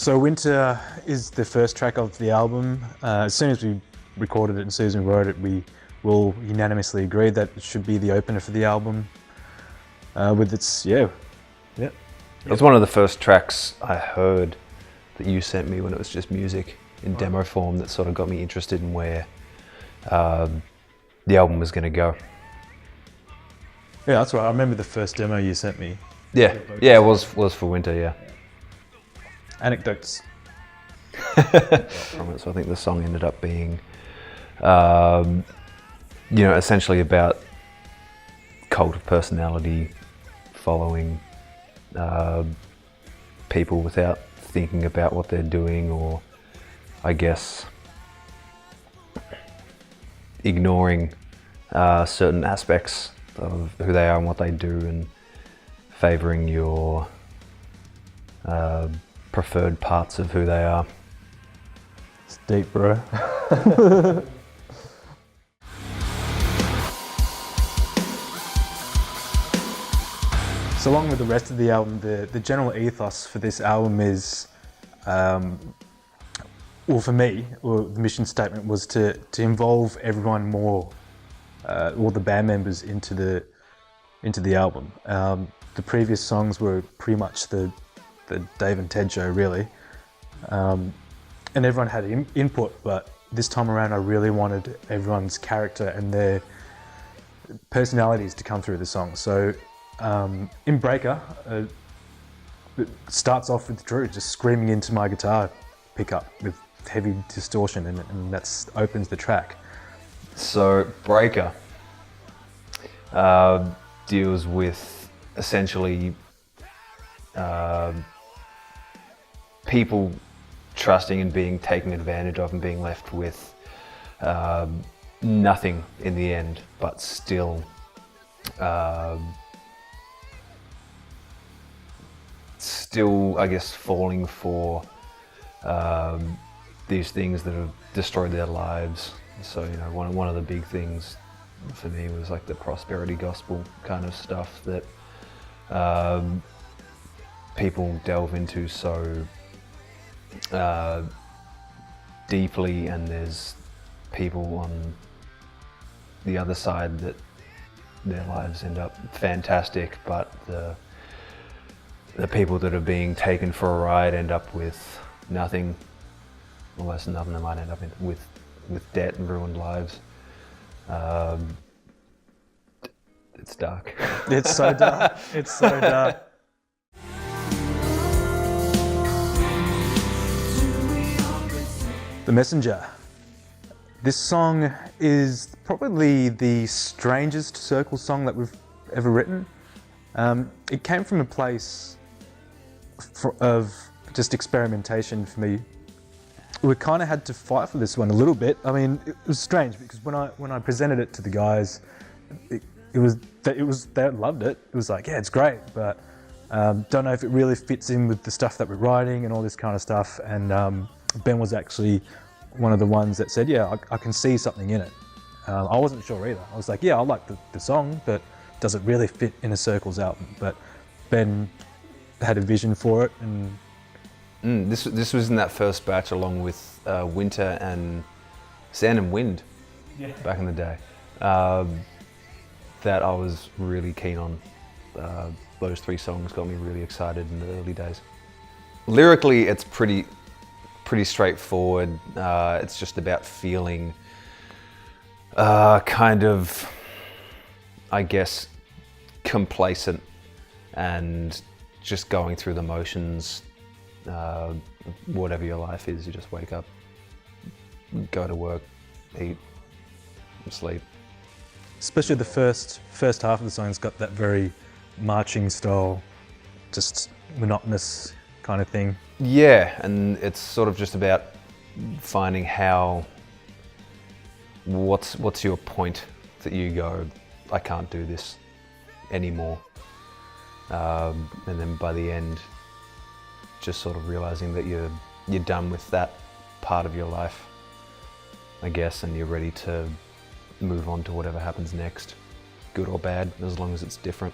So Winter is the first track of the album. As soon as we recorded it and as soon as we wrote it, we will unanimously agree that it should be the opener for the album. With its, yeah. It was one of the first tracks I heard that you sent me when it was just music in demo form that sort of got me interested in where the album was going to go. Yeah, that's right. I remember the first demo you sent me. Yeah, it was for Winter, yeah. Anecdotes from it. So I think the song ended up being, essentially about cult of personality, following people without thinking about what they're doing, or I guess ignoring certain aspects of who they are and what they do, and favouring your preferred parts of who they are. It's deep, bro. So along with the rest of the album, the general ethos for this album is, for me, the mission statement was to involve everyone more, all the band members into the album. The previous songs were pretty much the Dave and Ted show, really, and everyone had input. But this time around, I really wanted everyone's character and their personalities to come through the song. So in Breaker, it starts off with Drew just screaming into my guitar pickup with heavy distortion, and that opens the track. So Breaker deals with essentially people trusting and being taken advantage of and being left with nothing in the end, but still I guess falling for these things that have destroyed their lives. So one of the big things for me was like the prosperity gospel kind of stuff that people delve into so deeply, and there's people on the other side that their lives end up fantastic, but the people that are being taken for a ride end up with nothing, or less than nothing. They might end up with debt and ruined lives. It's dark. It's so dark. It's so dark. The Messenger. This song is probably the strangest Circle song that we've ever written. It came from a place of just experimentation for me. We kind of had to fight for this one a little bit. I mean, it was strange because when I presented it to the guys, they loved it. It was like, yeah, it's great, but don't know if it really fits in with the stuff that we're writing and all this kind of stuff. And Ben was actually one of the ones that said, yeah, I can see something in it. I wasn't sure either. I was like, yeah, I like the song, but does it really fit in a Circles album? But Ben had a vision for it, and this was in that first batch along with Winter and Sand and Wind, back in the day, that I was really keen on. Those three songs got me really excited in the early days. Lyrically, it's pretty straightforward. It's just about feeling kind of, I guess, complacent and just going through the motions. Whatever your life is, you just wake up, go to work, eat, and sleep. Especially the first half of the song's got that very marching style, just monotonous kind of thing. Yeah, and it's sort of just about finding what's your point that you go, I can't do this anymore. And then by the end, just sort of realizing that you're done with that part of your life, I guess, and you're ready to move on to whatever happens next, good or bad, as long as it's different.